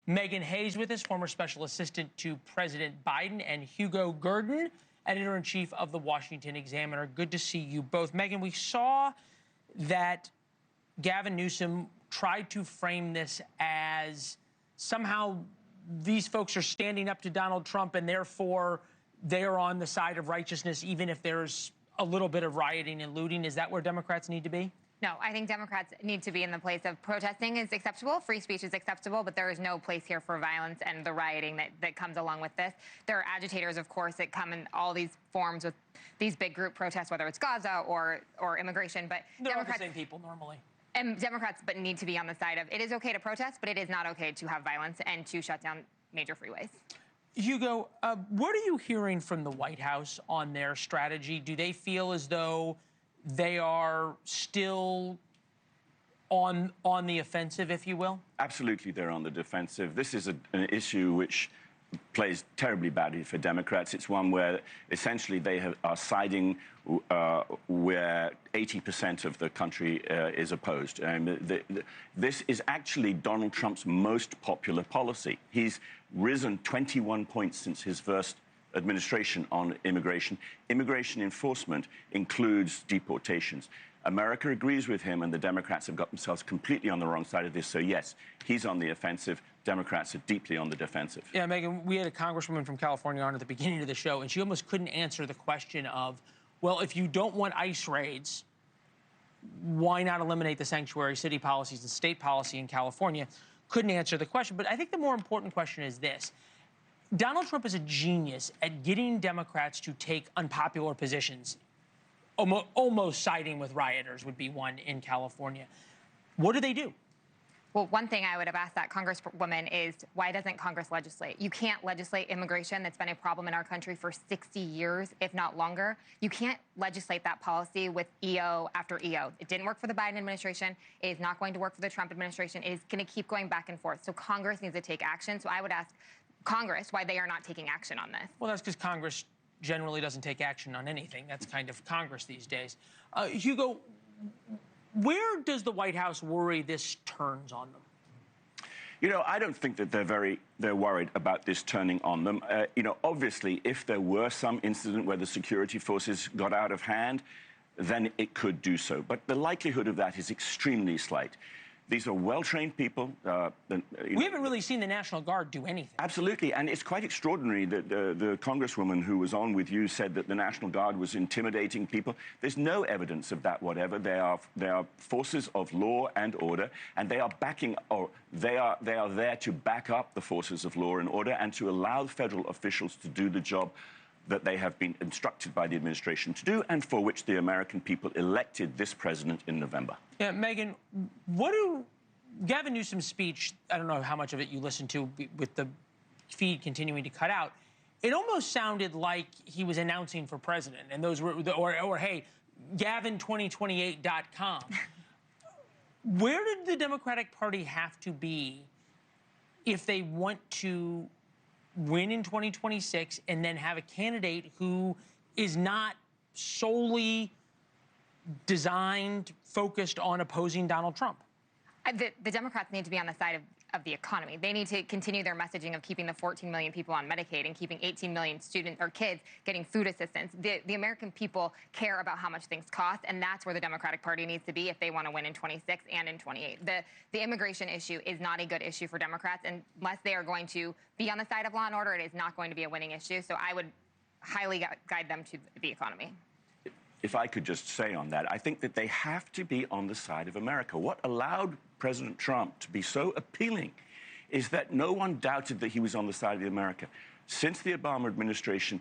Meghan Hays with us, former special assistant to President Biden, and Hugo Gurdon, editor-in-chief of the Washington Examiner. Good to see you both. Meghan, we saw that Gavin Newsom tried to frame this as somehow these folks are standing up to Donald Trump and therefore they're on the side of righteousness even if there's a little bit of rioting and looting. Is that where Democrats need to be? No, I think Democrats need to be in the place of protesting is acceptable, free speech is acceptable, but there is no place here for violence and the rioting that comes along with this. There are agitators, of course, that come in all these forms with these big group protests, whether it's Gaza or immigration, but they're all the same people normally. And Democrats but need to be on the side of it is okay to protest, but it is not okay to have violence and to shut down major freeways. Hugo, what are you hearing from the White House on their strategy? Do they feel as though they are still on the offensive, if you will? Absolutely, they're on the defensive. This is an issue which plays terribly badly for Democrats. It's one where essentially they are siding where 80% of the country is opposed. This is actually Donald Trump's most popular policy. He's risen 21 points since his first administration on immigration. Immigration enforcement includes deportations. America agrees with him, and the Democrats have got themselves completely on the wrong side of this. So, yes, he's on the offensive. Democrats are deeply on the defensive. Yeah, Meghan, we had a congresswoman from California on at the beginning of the show, and she almost couldn't answer the question of, well, if you don't want ICE raids, why not eliminate the sanctuary city policies and state policy in California? Couldn't answer the question. But I think the more important question is this. Donald Trump is a genius at getting Democrats to take unpopular positions. Almost siding with rioters would be one in California. What do they do? Well, one thing I would have asked that Congresswoman is, why doesn't Congress legislate? You can't legislate immigration. That's been a problem in our country for 60 years, if not longer. You can't legislate that policy with EO after EO. It didn't work for the Biden administration. It is not going to work for the Trump administration. It is going to keep going back and forth. So Congress needs to take action. So I would ask Congress why they are not taking action on this. Well, that's because Congress generally doesn't take action on anything. That's kind of Congress these days. Hugo, where does the White House worry this turns on them? You know, I don't think that they're worried about this turning on them. You know, obviously, if there were some incident where the security forces got out of hand, then it could do so. But the likelihood of that is extremely slight. These are well-trained people. We haven't really seen the National Guard do anything. Absolutely, and it's quite extraordinary that the Congresswoman who was on with you said that the National Guard was intimidating people. There's no evidence of that whatever. They are forces of law and order, and they are they are there to back up the forces of law and order and to allow federal officials to do the job that they have been instructed by the administration to do and for which the American people elected this president in November. Yeah, Meghan, Gavin Newsom's speech, I don't know how much of it you listened to with the feed continuing to cut out, it almost sounded like he was announcing for president, and those were, or hey, Gavin2028.com. Where did the Democratic Party have to be if they want to win in 2026 and then have a candidate who is not solely focused on opposing Donald Trump? The Democrats need to be on the side of the economy. They need to continue their messaging of keeping the 14 million people on Medicaid and keeping 18 million students or kids getting food assistance. The American people care about how much things cost, and that's where the Democratic Party needs to be if they want to win in 26 and in 28. The immigration issue is not a good issue for Democrats, and unless they are going to be on the side of law and order, it is not going to be a winning issue. So I would highly guide them to the economy. If I could just say on that, I think that they have to be on the side of America. What allowed President Trump to be so appealing is that no one doubted that he was on the side of America. Since the Obama administration,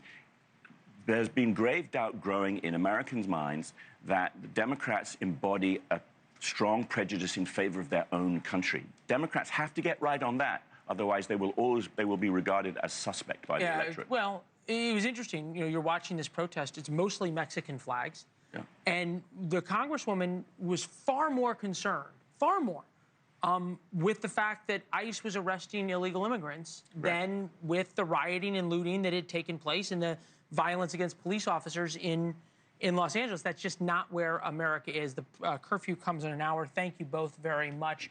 there's been grave doubt growing in Americans' minds that the Democrats embody a strong prejudice in favor of their own country. Democrats have to get right on that. Otherwise, they will be regarded as suspect by the electorate. Well, it was interesting. You know, you're watching this protest. It's mostly Mexican flags. Yeah. And the Congresswoman was far more concerned, with the fact that ICE was arresting illegal immigrants than with the rioting and looting that had taken place and the violence against police officers in in Los Angeles. That's just not where America is. The curfew comes in an hour. Thank you both very much.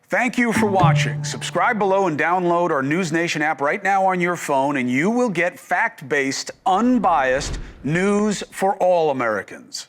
Thank you for watching. Subscribe below and download our NewsNation app right now on your phone, and you will get fact-based, unbiased news for all Americans.